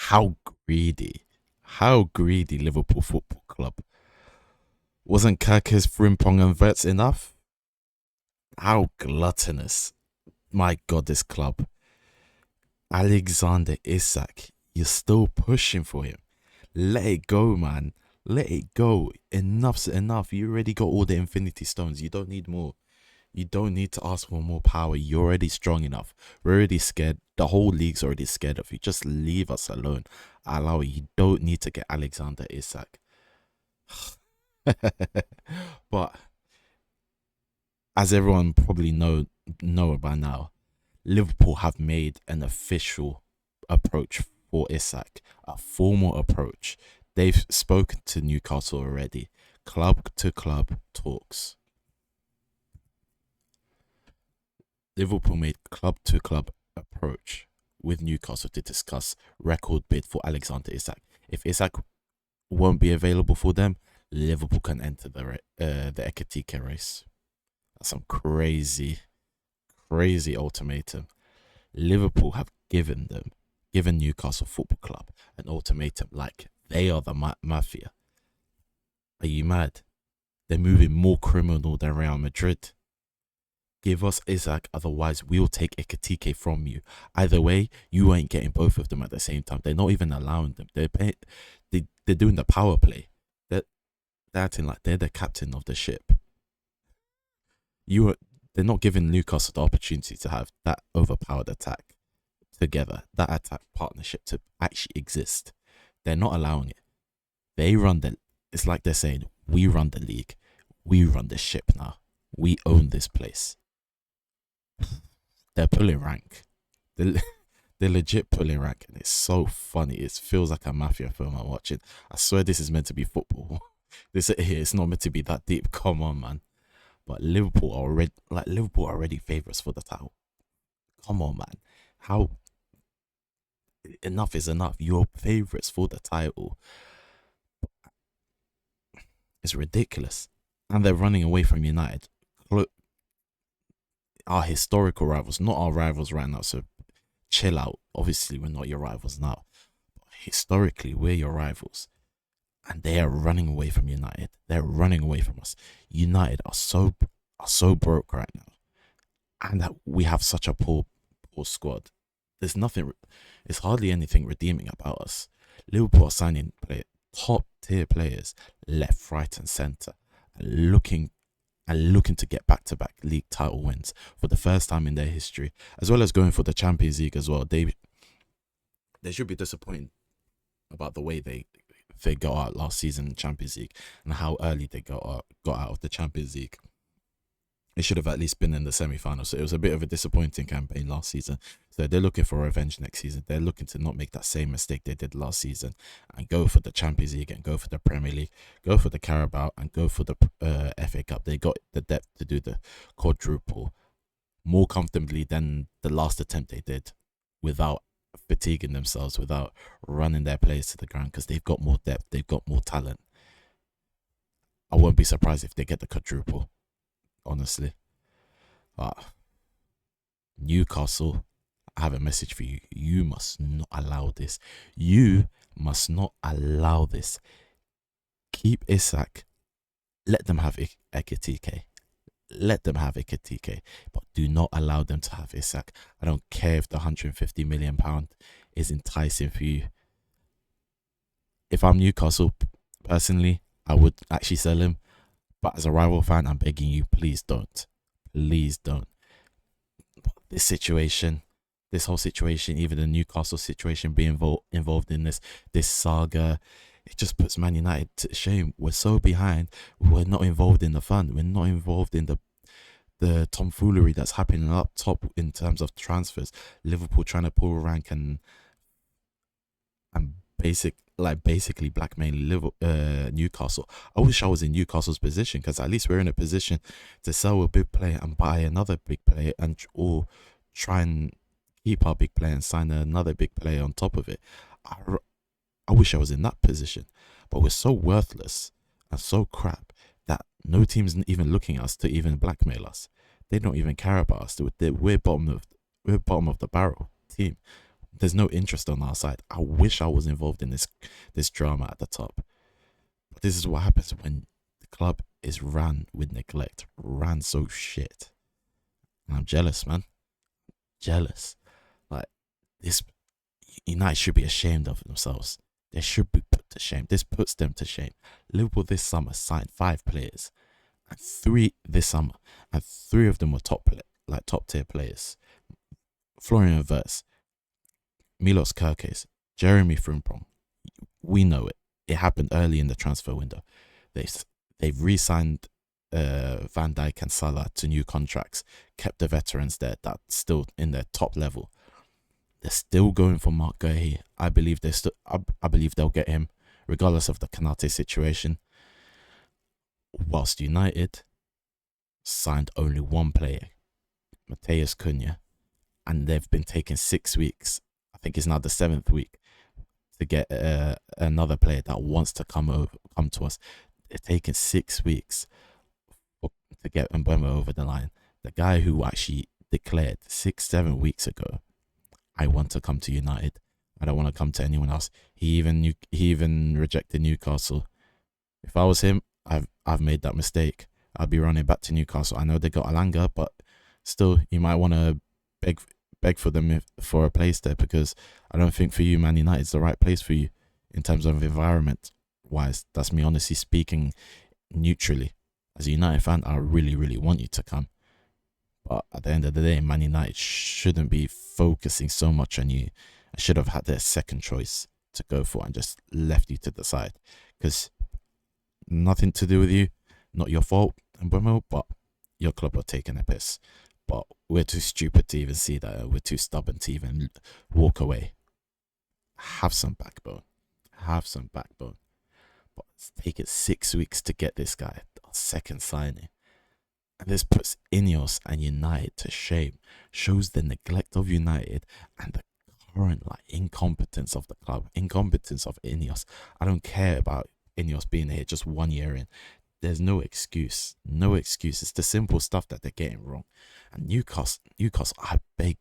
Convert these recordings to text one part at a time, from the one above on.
How how greedy Liverpool Football Club. Wasn't Kirk's Frimpong and Vets enough? How gluttonous. My God, this club. Alexander Isak, you're still pushing for him. Let it go, man. Let it go. Enough's enough. You already got all the Infinity Stones. You don't need more. You don't need to ask for more power. You're already strong enough. We're already scared. The whole league's already scared of you. Just leave us alone. Allow it. You don't need to get Alexander Isak. But as everyone probably know by now, Liverpool have made an official approach for Isak, a formal approach. They've spoken to Newcastle already. Club to club talks. Liverpool made club to club approach with Newcastle to discuss record bid for Alexander Isak. If Isak won't be available for them, Liverpool can enter the Ekatike race. That's some crazy ultimatum. Liverpool have given Newcastle Football Club an ultimatum like they are the mafia. Are you mad? They're moving more criminal than Real Madrid. Give us Isak, otherwise we'll take Ekatike from you. Either way, you ain't getting both of them at the same time. They're not even allowing them. They're doing the power play. They're acting like they're the captain of the ship. They're not giving Newcastle the opportunity to have that overpowered attack together, that attack partnership to actually exist. They're not allowing it. It's like they're saying, we run the league, we run the ship now, we own this place. They're pulling rank. They're, they're legit pulling rank, and it's so funny. It feels like a mafia film I'm watching. I swear this is meant to be football. This here, it's not meant to be that deep. Come on, man. But Liverpool are already favourites for the title. Come on, man. How enough is enough. You're favourites for the title. It's ridiculous. And they're running away from United. Our historical rivals, not our rivals right now. So chill out. Obviously, we're not your rivals now. But historically, we're your rivals. And they are running away from United. They're running away from us. United are so broke right now, and that we have such a poor squad. There's nothing. It's hardly anything redeeming about us. Liverpool are signing top tier players left, right, and centre, and looking to get back to back league title wins for the first time in their history, as well as going for the Champions League as well. They should be disappointed about the way they got out last season in the Champions League and how early they got out of the Champions League. It should have at least been in the semi-final. So it was a bit of a disappointing campaign last season. So they're looking for revenge next season. They're looking to not make that same mistake they did last season and go for the Champions League and go for the Premier League, go for the Carabao and go for the FA Cup. They got the depth to do the quadruple more comfortably than the last attempt they did, without fatiguing themselves, without running their players to the ground, because they've got more depth, they've got more talent. I won't be surprised if they get the quadruple, honestly. Newcastle, I have a message for you. You must not allow this. You must not allow this. Keep Isak. Let them have Ekatike. Let them have Ekatike, but do not allow them to have Isak. I don't care if the £150 million is enticing for you. If I'm Newcastle, personally, I would actually sell him. But as a rival fan, I'm begging you, please don't. Please don't. This whole situation, even the Newcastle situation being involved in this saga, it just puts Man United to shame. We're so behind. We're not involved in the fun. We're not involved in the tomfoolery that's happening up top in terms of transfers. Liverpool trying to pull rank and basically blackmail Newcastle. I wish I was in Newcastle's position, because at least we're in a position to sell a big player and buy another big player, or try and keep our big player and sign another big player on top of it. I wish I was in that position, but we're so worthless and so crap that no team's even looking at us to even blackmail us. They don't even care about us. We're bottom of the barrel team. There's no interest on our side. I wish I was involved in this drama at the top. But this is what happens when the club is ran with neglect, ran so shit. And I'm jealous, man. Jealous. Like this, United should be ashamed of themselves. They should be put to shame. This puts them to shame. Liverpool this summer signed 5 players, and 3 of them were top tier players. Florian Wirtz, Milos Kerkez, Jeremy Frimpong. We know it. It happened early in the transfer window. They've re-signed Van Dijk and Salah to new contracts, kept the veterans there that's still in their top level. They're still going for Mark Guehi. I believe I believe they'll get him, regardless of the Kanate situation. Whilst United signed only one player, Mateus Cunha, and they've been taking 6 weeks. I think it's now the 7th week to get another player that wants to come to us. They're taking 6 weeks to get Mbeumo over the line. The guy who actually declared 6-7 weeks ago, I want to come to United. I don't want to come to anyone else. He even rejected Newcastle. If I was him, I've made that mistake. I'd be running back to Newcastle. I know they got Alanga, but still, you might want to beg for them for a place there, because I don't think for you, Man United's the right place for you in terms of environment wise. That's me honestly speaking neutrally. As a United fan, I really, really want you to come. But at the end of the day, Man United shouldn't be focusing so much on you. I should have had their second choice to go for and just left you to the side. Because nothing to do with you, not your fault, but your club are taking a piss. But we're too stupid to even see that. We're too stubborn to even walk away. Have some backbone. Have some backbone. But it's taken 6 weeks to get this guy, our second signing. And this puts Ineos and United to shame. Shows the neglect of United and the current incompetence of the club. Incompetence of Ineos. I don't care about Ineos being here just 1 year in. There's no excuse. No excuse. It's the simple stuff that they're getting wrong. And Newcastle, I beg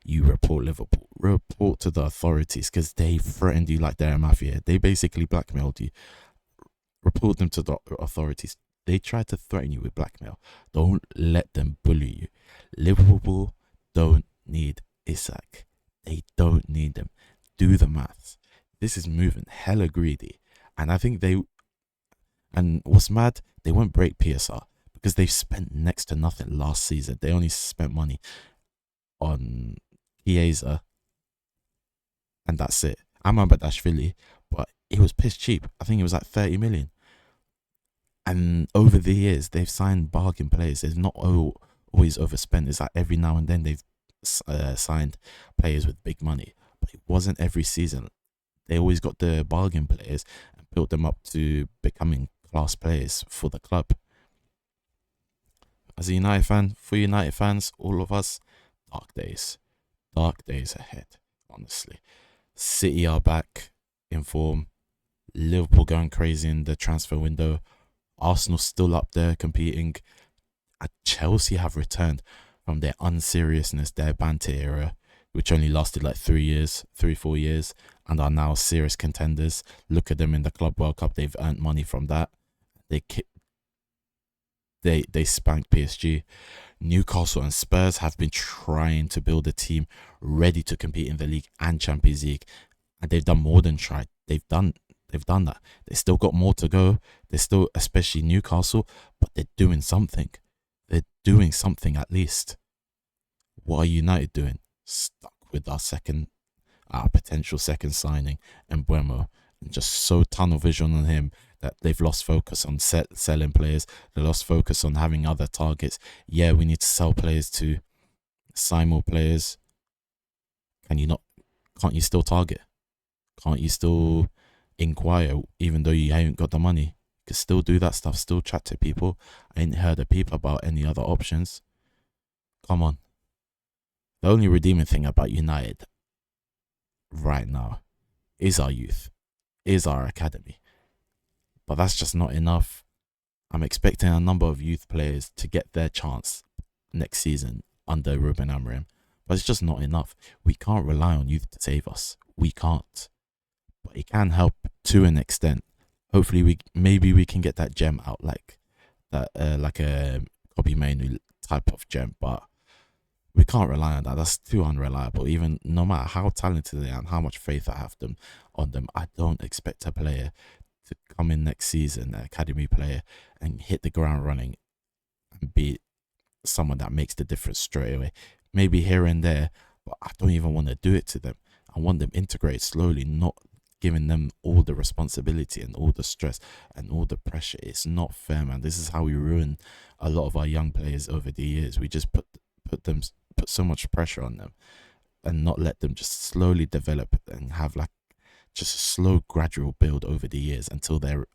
you, report Liverpool. Report to the authorities, because they threatened you like they're a mafia. They basically blackmailed you. Report them to the authorities. They tried to threaten you with blackmail. Don't let them bully you. Liverpool don't need Isak. They don't need them. Do the maths. This is moving hella greedy. And I think and what's mad, they won't break PSR because they've spent next to nothing last season. They only spent money on Chiesa, and that's it. I'm about Dashvili, but it was piss cheap. I think it was like 30 million. And over the years, they've signed bargain players. They've not always overspent. It's like every now and then they've signed players with big money, but it wasn't every season. They always got the bargain players and built them up to becoming class players for the club. As a United fan, for United fans, all of us, dark days ahead, honestly. City are back in form. Liverpool going crazy in the transfer window. Arsenal still up there competing. And Chelsea have returned from their unseriousness, their banter era, which only lasted like 3-4 years, and are now serious contenders. Look at them in the Club World Cup. They've earned money from that. They spanked PSG. Newcastle and Spurs have been trying to build a team ready to compete in the league and Champions League, and they've done more than tried. They've done that. They still got more to go. They're still, especially Newcastle, but they're doing something. They're doing something at least. What are United doing? Stuck with our potential second signing, Mbeumo, and just so tunnel vision on him that they've lost focus on selling players. They lost focus on having other targets. Yeah, we need to sell players to sign more players. Can't you still target? Can't you still inquire even though you haven't got the money? You can still do that stuff, still chat to people. I ain't heard a peep about any other options. Come on. The only redeeming thing about United right now is our youth, is our academy. But that's just not enough. I'm expecting a number of youth players to get their chance next season under Ruben Amorim. but it's just not enough. We can't rely on youth to save us. We can't. But it can help to an extent. Hopefully, maybe we can get that gem out, like that, like a Kobe Mainu type of gem. But we can't rely on that. That's too unreliable. Even no matter how talented they are and how much faith I have on them, I don't expect a player to come in next season, an academy player, and hit the ground running and be someone that makes the difference straight away. Maybe here and there, but I don't even want to do it to them. I want them integrated slowly, not giving them all the responsibility and all the stress and all the pressure. It's not fair, man. This is how we ruin a lot of our young players over the years. We just put so much pressure on them and not let them just slowly develop and have like just a slow gradual build over the years until they're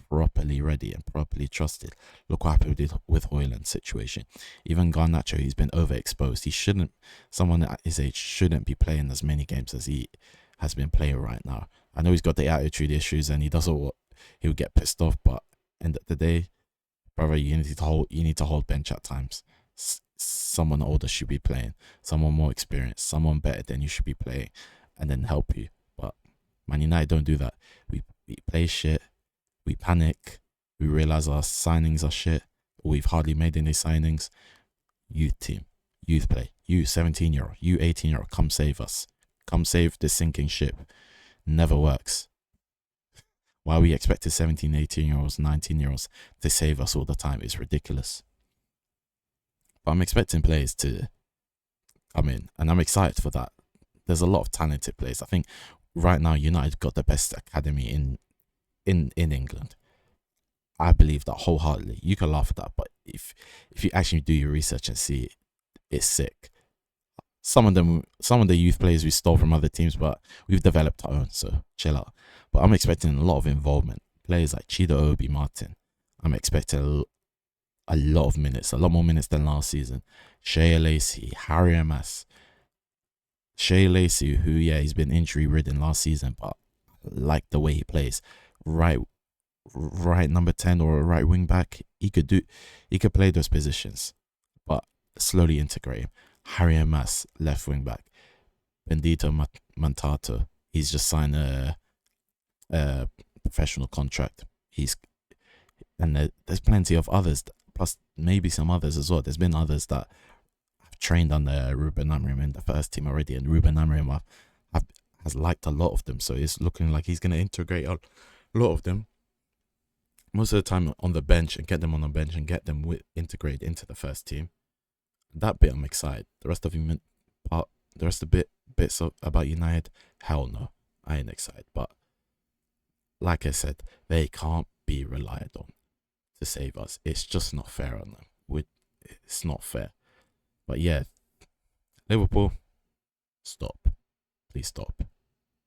properly ready and properly trusted. Look what happened with Hoyland's situation. Even Garnacho, he's been overexposed. He shouldn't, someone at his age shouldn't be playing as many games as he has been playing right now. I know he's got the attitude issues and he does what he'll get pissed off, but end of the day, brother, you need to hold bench at times. Someone older should be playing, someone more experienced, someone better than you should be playing, and then help you. But Man United don't do that. We play shit, we panic, we realize our signings are shit, we've hardly made any signings. Youth team, youth play, you 17-year-old, you 18-year-old, come save us, come save this sinking ship. Never works. Why we expected 17, 18-year-olds, 19-year-olds to save us all the time is ridiculous. But I'm expecting players to come in, and I'm excited for that. There's a lot of talented players. I think right now United got the best academy in England. I believe that wholeheartedly. You can laugh at that, but if you actually do your research and see it, it's sick. Some of the youth players we stole from other teams, but we've developed our own, so chill out. But I'm expecting a lot of involvement. Players like Chido Obi Martin. I'm expecting a lot of minutes, a lot more minutes than last season. Shea Lacey, Harry Amas. Shea Lacey, who, yeah, he's been injury ridden last season, but I like the way he plays. Right number 10 or a right wing back, he could play those positions, but slowly integrate him. Harry Amas, left wing back. Bendito Mantato, he's just signed a professional contract. There's plenty of others, plus maybe some others as well. There's been others that have trained under Ruben Amorim in the first team already, and Ruben Amorim has liked a lot of them, so it's looking like he's going to integrate a lot of them most of the time on the bench and get them on the bench and get them integrated into the first team. That bit I'm excited. The rest of bits about United, hell no, I ain't excited. But like I said, they can't be relied on to save us. It's just not fair on them. It's not fair. But yeah, Liverpool, stop. Please stop.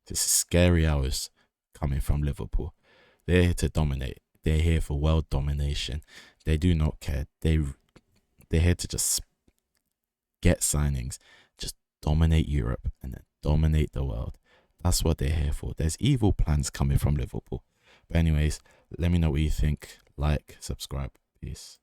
This is scary hours coming from Liverpool. They're here to dominate. They're here for world domination. They do not care. They're here to just get signings, just dominate Europe and then dominate the world. That's what they're here for. There's evil plans coming from Liverpool. But anyways, let me know what you think. Like, subscribe. Peace.